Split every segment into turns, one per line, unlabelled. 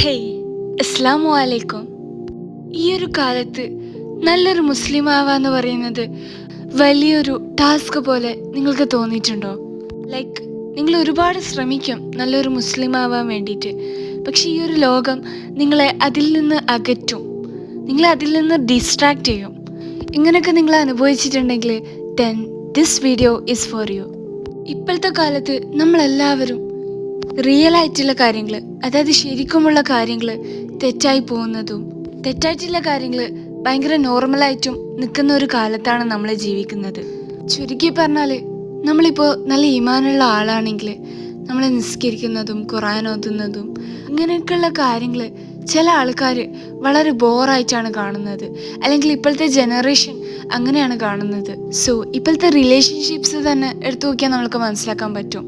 Hey, അസ്സലാമു അലൈക്കും. ഈ ഒരു കാലത്ത് നല്ലൊരു മുസ്ലിം ആവാന്ന് പറയുന്നത് വലിയൊരു ടാസ്ക് പോലെ നിങ്ങൾക്ക് തോന്നിയിട്ടുണ്ടോ? ലൈക്ക് നിങ്ങൾ ഒരുപാട് ശ്രമിക്കും നല്ലൊരു മുസ്ലിം ആവാൻ വേണ്ടിയിട്ട്. പക്ഷെ ഈ ഒരു ലോകം നിങ്ങളെ അതിൽ നിന്ന് അകറ്റും, നിങ്ങളെ അതിൽ നിന്ന് ഡിസ്ട്രാക്റ്റ് ചെയ്യും. ഇങ്ങനെയൊക്കെ നിങ്ങൾ അനുഭവിച്ചിട്ടുണ്ടെങ്കിൽ then this video is for you. ഇപ്പോഴത്തെ കാലത്ത് നമ്മളെല്ലാവരും റിയൽ ആയിട്ടുള്ള കാര്യങ്ങൾ, അതായത് ശരിക്കുമുള്ള കാര്യങ്ങൾ തെറ്റായി പോകുന്നതും തെറ്റായിട്ടുള്ള കാര്യങ്ങൾ ഭയങ്കര നോർമലായിട്ടും നിൽക്കുന്ന ഒരു കാലത്താണ് നമ്മൾ ജീവിക്കുന്നത്. ചുരുക്കി പറഞ്ഞാൽ നമ്മളിപ്പോൾ നല്ല ഈമാനുള്ള ആളാണെങ്കിൽ നമ്മൾ നിസ്കരിക്കുന്നതും ഖുർആൻ ഓതുന്നതും ഇങ്ങനെയൊക്കെയുള്ള കാര്യങ്ങൾ ചില ആൾക്കാർ വളരെ ബോറായിട്ടാണ് കാണുന്നത്, അല്ലെങ്കിൽ ഇപ്പോഴത്തെ ജനറേഷൻ അങ്ങനെയാണ് കാണുന്നത്. സോ ഇപ്പോഴത്തെ റിലേഷൻഷിപ്സ് തന്നെ എടുത്തു നോക്കിയാൽ നമ്മൾക്ക് മനസ്സിലാക്കാൻ പറ്റും.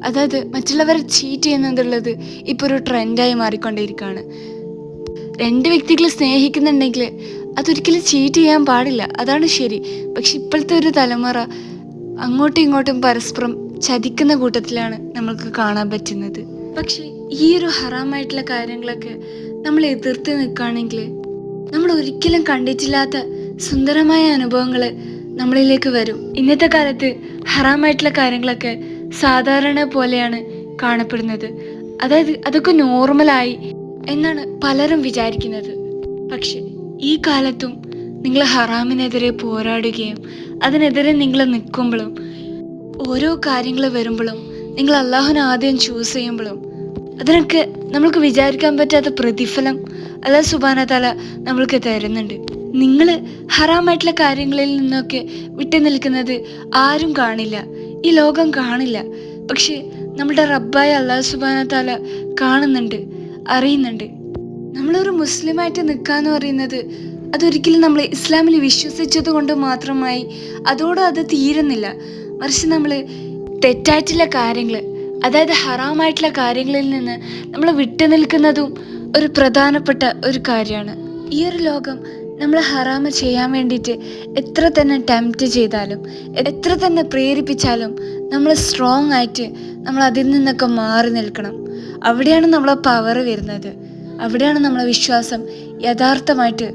അതായത് മറ്റുള്ളവരെ ചീറ്റ് ചെയ്യുന്നതുള്ളത് ഇപ്പോൾ ഒരു ട്രെൻഡായി മാറിക്കൊണ്ടിരിക്കുകയാണ്. രണ്ട് വ്യക്തികൾ സ്നേഹിക്കുന്നുണ്ടെങ്കിൽ അതൊരിക്കലും ചീറ്റ് ചെയ്യാൻ പാടില്ല, അതാണ് ശരി. പക്ഷെ ഇപ്പോഴത്തെ ഒരു തലമുറ അങ്ങോട്ടും ഇങ്ങോട്ടും പരസ്പരം ചതിക്കുന്ന കൂട്ടത്തിലാണ് നമ്മൾക്ക് കാണാൻ പറ്റുന്നത്. പക്ഷെ ഈ ഒരു ഹറാമായിട്ടുള്ള കാര്യങ്ങളൊക്കെ നമ്മൾ എതിർത്ത് നിൽക്കുകയാണെങ്കിൽ നമ്മൾ ഒരിക്കലും കണ്ടിട്ടില്ലാത്ത സുന്ദരമായ അനുഭവങ്ങൾ നമ്മളിലേക്ക് വരും. ഇന്നത്തെ കാലത്ത് ഹറാമായിട്ടുള്ള കാര്യങ്ങളൊക്കെ സാധാരണ പോലെയാണ് കാണപ്പെടുന്നത്, അതായത് അതൊക്കെ നോർമലായി എന്നാണ് പലരും വിചാരിക്കുന്നത്. പക്ഷെ ഈ കാലത്തും നിങ്ങൾ ഹറാമിനെതിരെ പോരാടുകയും അതിനെതിരെ നിങ്ങൾ നിൽക്കുമ്പോഴും ഓരോ കാര്യങ്ങൾ വരുമ്പോഴും നിങ്ങൾ അള്ളാഹുവിനെ ആദ്യം ചൂസ് ചെയ്യുമ്പോഴും അതിനൊക്കെ നമ്മൾക്ക് വിചാരിക്കാൻ പറ്റാത്ത പ്രതിഫലം അല്ലാഹു സുബ്ഹാനഹു വ തആല നമ്മൾക്ക് തരുന്നുണ്ട്. നിങ്ങൾ ഹറാമായിട്ടുള്ള കാര്യങ്ങളിൽ നിന്നൊക്കെ വിട്ടു നിൽക്കുന്നത് ആരും കാണില്ല, ഈ ലോകം കാണില്ല. പക്ഷെ നമ്മുടെ റബ്ബായ അല്ലാഹു സുബ്ഹാനഹു വ തആല കാണുന്നുണ്ട്, അറിയുന്നുണ്ട്. നമ്മളൊരു മുസ്ലിമായിട്ട് നിൽക്കാന്ന് പറയുന്നത് അതൊരിക്കലും നമ്മൾ ഇസ്ലാമിൽ വിശ്വസിച്ചത് കൊണ്ട് മാത്രമായി അതോടെ അത് തീരുന്നില്ല. മറിച്ച് നമ്മൾ തെറ്റായിട്ടുള്ള കാര്യങ്ങൾ, അതായത് ഹറാമായിട്ടുള്ള കാര്യങ്ങളിൽ നിന്ന് നമ്മൾ വിട്ടു നിൽക്കുന്നതും ഒരു പ്രധാനപ്പെട്ട ഒരു കാര്യമാണ്. ഈ ഒരു ലോകം നമ്മൾ ഹറാമ് ചെയ്യാൻ വേണ്ടിയിട്ട് എത്ര തന്നെ ടെംപ്റ്റ് ചെയ്താലും എത്ര തന്നെ പ്രേരിപ്പിച്ചാലും നമ്മൾ സ്ട്രോങ് ആയിട്ട് നമ്മൾ അതിൽ നിന്നൊക്കെ മാറി നിൽക്കണം. അവിടെയാണ് നമ്മളെ പവർ വരുന്നത്, അവിടെയാണ് നമ്മളെ വിശ്വാസം യഥാർത്ഥമായിട്ട്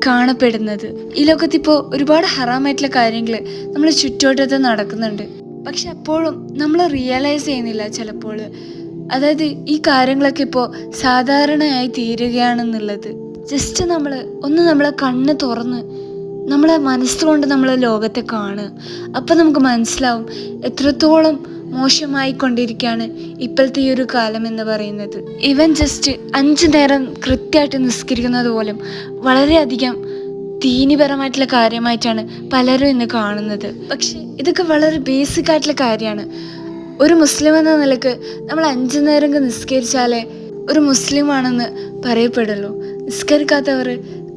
കാണപ്പെടുന്നത്. ഈ ലോകത്തിപ്പോൾ ഒരുപാട് ഹറാമായിട്ടുള്ള കാര്യങ്ങൾ നമ്മൾ ചുറ്റോട്ടത്ത് നടക്കുന്നുണ്ട്. പക്ഷെ അപ്പോഴും നമ്മൾ റിയലൈസ് ചെയ്യുന്നില്ല ചിലപ്പോൾ. അതായത് ഈ കാര്യങ്ങളൊക്കെ ഇപ്പോൾ സാധാരണയായി തീരുകയാണെന്നുള്ളത്. ജസ്റ്റ് നമ്മളെ കണ്ണ് തുറന്ന് നമ്മളെ മനസ്സുകൊണ്ട് നമ്മൾ ലോകത്തെ കാണുക. അപ്പം നമുക്ക് മനസ്സിലാവും എത്രത്തോളം മോശമായി കൊണ്ടിരിക്കുകയാണ് ഇപ്പോഴത്തെ ഈ ഒരു കാലം എന്ന് പറയുന്നത്. ഈവൻ ജസ്റ്റ് 5 നേരം കൃത്യമായിട്ട് നിസ്കരിക്കുന്നത് പോലും വളരെയധികം ദീനിപരമായിട്ടുള്ള കാര്യമായിട്ടാണ് പലരും ഇന്ന് കാണുന്നത്. പക്ഷെ ഇതൊക്കെ വളരെ ബേസിക് ആയിട്ടുള്ള കാര്യമാണ്. ഒരു മുസ്ലിം എന്ന നിലക്ക് നമ്മൾ 5 നേരം നിസ്കരിച്ചാലേ ഒരു മുസ്ലിം ആണെന്ന് പറയപ്പെടുള്ളൂ. നിസ്കരിക്കാത്തവർ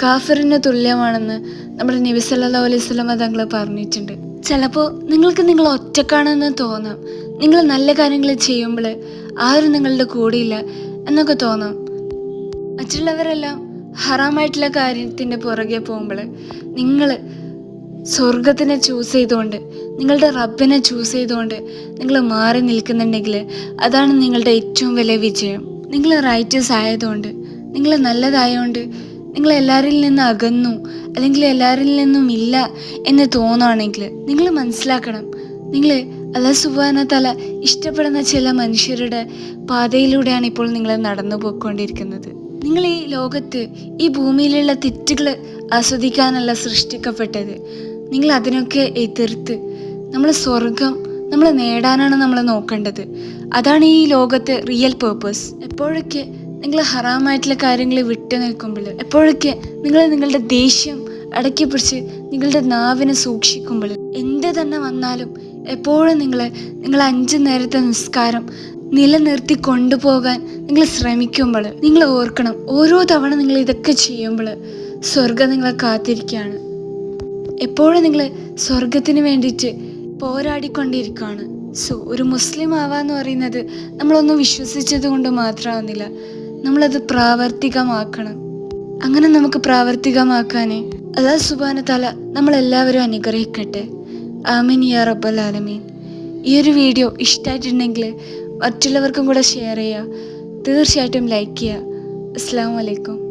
കാഫിറിന് തുല്യമാണെന്ന് നമ്മുടെ നബി സല്ലല്ലാഹു അലൈഹി വസല്ലം തങ്ങൾ പറഞ്ഞിട്ടുണ്ട്. ചിലപ്പോൾ നിങ്ങൾക്ക് നിങ്ങൾ ഒറ്റക്കാണെന്ന് തോന്നാം, നിങ്ങൾ നല്ല കാര്യങ്ങൾ ചെയ്യുമ്പോൾ ആരും നിങ്ങളുടെ കൂടെയില്ല എന്നൊക്കെ തോന്നാം. മറ്റുള്ളവരെല്ലാം ഹറാമായിട്ടുള്ള കാര്യത്തിൻ്റെ പുറകെ പോകുമ്പോൾ നിങ്ങൾ സ്വർഗത്തിനെ ചൂസ് ചെയ്തുകൊണ്ട്, നിങ്ങളുടെ റബ്ബിനെ ചൂസ് ചെയ്തുകൊണ്ട് നിങ്ങൾ മാറി നിൽക്കുന്നുണ്ടെങ്കിൽ അതാണ് നിങ്ങളുടെ ഏറ്റവും വലിയ വിജയം. നിങ്ങൾ റൈറ്റസ് ആയതുകൊണ്ട്, നിങ്ങൾ നല്ലതായതുകൊണ്ട് നിങ്ങൾ എല്ലാവരിൽ നിന്ന് അകന്നു അല്ലെങ്കിൽ എല്ലാവരിൽ നിന്നും ഇല്ല എന്ന് തോന്നുകയാണെങ്കിൽ നിങ്ങൾ മനസ്സിലാക്കണം, നിങ്ങൾ അല്ലാഹു സുബ്ഹാനഹു വ തആല ഇഷ്ടപ്പെടുന്ന ചില മനുഷ്യരുടെ പാതയിലൂടെയാണ് ഇപ്പോൾ നിങ്ങൾ നടന്നു പോയിക്കൊണ്ടിരിക്കുന്നത്. നിങ്ങൾ ഈ ലോകത്ത് ഈ ഭൂമിയിലുള്ള തെറ്റുകൾ ആസ്വദിക്കാനല്ല സൃഷ്ടിക്കപ്പെട്ടത്. നിങ്ങൾ അതിനൊക്കെ എതിർത്ത് സ്വർഗം നമ്മൾ നേടാനാണ് നമ്മൾ നോക്കേണ്ടത്. അതാണ് ഈ ലോകത്തെ റിയൽ പേർപ്പസ്. എപ്പോഴൊക്കെ നിങ്ങൾ ഹറാമായിട്ടുള്ള കാര്യങ്ങൾ വിട്ടു നിൽക്കുമ്പോൾ, എപ്പോഴൊക്കെ നിങ്ങളുടെ ദേഷ്യം അടക്കി പിടിച്ച് നിങ്ങളുടെ നാവിനെ സൂക്ഷിക്കുമ്പോൾ, എന്ത് തന്നെ വന്നാലും എപ്പോഴും നിങ്ങൾ 5 നേരത്തെ നിസ്കാരം നിലനിർത്തി കൊണ്ടുപോകാൻ നിങ്ങൾ ശ്രമിക്കുമ്പോൾ നിങ്ങൾ ഓർക്കണം, ഓരോ തവണ നിങ്ങൾ ഇതൊക്കെ ചെയ്യുമ്പോൾ സ്വർഗം നിങ്ങളെ കാത്തിരിക്കുകയാണ്. എപ്പോഴും നിങ്ങൾ സ്വർഗത്തിന് വേണ്ടിയിട്ട് പോരാടിക്കൊണ്ടിരിക്കുകയാണ്. സോ ഒരു മുസ്ലിം ആവാന്ന് പറയുന്നത് നമ്മളൊന്നും വിശ്വസിച്ചത് കൊണ്ട് മാത്രമാവുന്നില്ല, നമ്മളത് പ്രാവർത്തികമാക്കണം. അങ്ങനെ നമുക്ക് പ്രാവർത്തികമാക്കാൻ അല്ലാഹു സുബ്ഹാനഹു വ തആല നമ്മളെല്ലാവരും അനുഗ്രഹിക്കട്ടെ. ആമീൻ യാ റബ്ബൽ ആലമീൻ. ഈ ഒരു വീഡിയോ ഇഷ്ടമായിട്ടുണ്ടെങ്കിൽ മറ്റുള്ളവർക്കും കൂടെ ഷെയർ ചെയ്യുക, തീർച്ചയായിട്ടും ലൈക്ക് ചെയ്യുക. അസ്സലാമു അലൈക്കും.